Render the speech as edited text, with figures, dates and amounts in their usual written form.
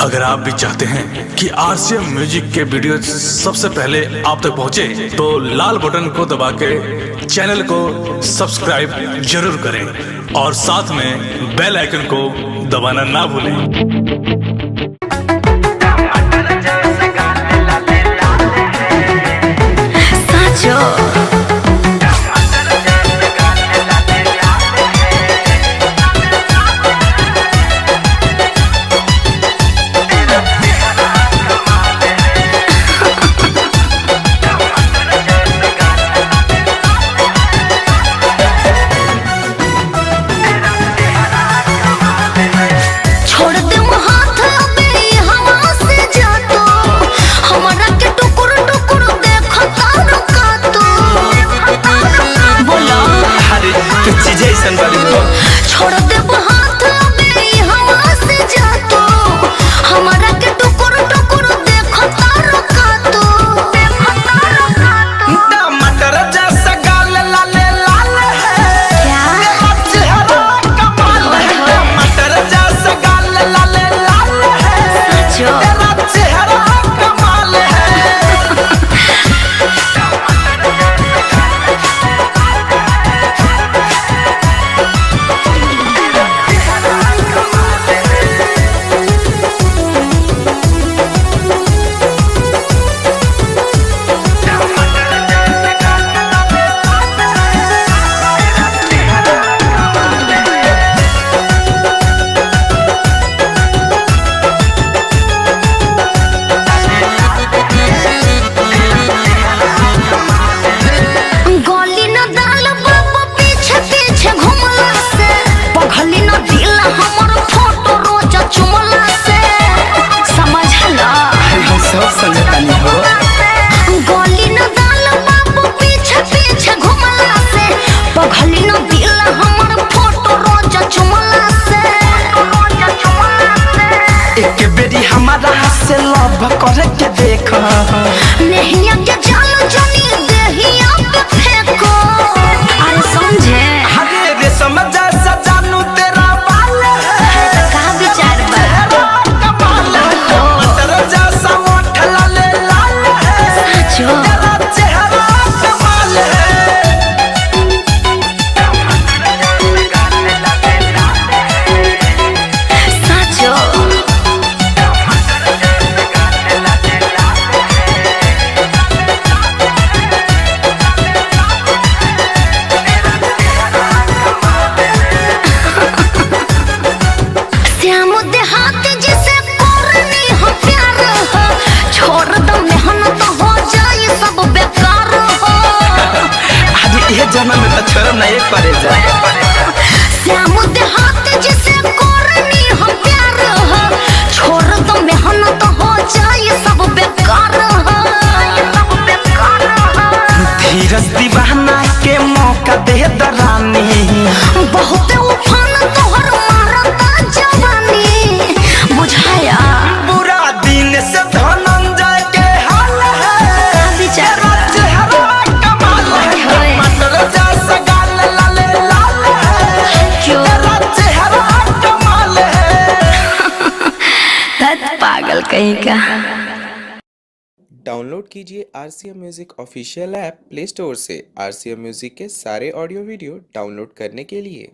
अगर आप भी चाहते हैं कि आरसीएम म्यूजिक के वीडियो सबसे पहले आप तक पहुंचे, तो लाल बटन को दबा के चैनल को सब्सक्राइब जरूर करें और साथ में बेल आइकन को दबाना ना भूलें। छोड़ दे हाथ अबे हवा से जा तो हमारा के टुकुर टुकुर देखो तारो का तो टमाटर जैसा गाल लाले लाल है क्या चेहरा कमाल है। टमाटर जैसा गाल लाले लाल है जो तेरा चेहरा कमाल है। गोली न दाल बाबा पीछे पीछे घुमला से पगली न दिल हमर फोटो रोज चुमला से समझला हम सब समझतानी हो। गोली न दाल बाबा पीछे पीछे घुमला से पगली न दिल हमर फोटो रोज चुमला से एक बेरी हमारा से लव करे के देखो नहिया के जाल जनी देहिया पे फेंको अरे समझे हरे रेशम जैसा जानू तेरा बाल है का विचार बा कमाल है। टमाटर जैसा ओठ लाले लाल है जो तेरा चेहरा कमाल है। साचो श्याम देहात जिसे करनी हो प्यार हो छोड़ दो मेहनत हो जाए सब बेकार हो आज ये जन्म में तो छोड़ नहीं पड़े जाए। श्याम देहात जिसे करनी हो प्यार हो छोड़ दो मेहनत हो जाए सब बेकार हो धीरज दीवाना के मौका दे दरानी बहुत उफान तोहर मारता जवानी बुझाया बुरा दिन से धनंजय के हाल है विचार तेरा चेहरा कमाल है। टमाटर जैसा गाल लाले लाल है क्यों तेरा चेहरा कमाल है। पागल कहीं का। डाउनलोड कीजिए RCM music official app play store से। आरसीएम म्यूजिक के सारे ऑडियो वीडियो डाउनलोड करने के लिए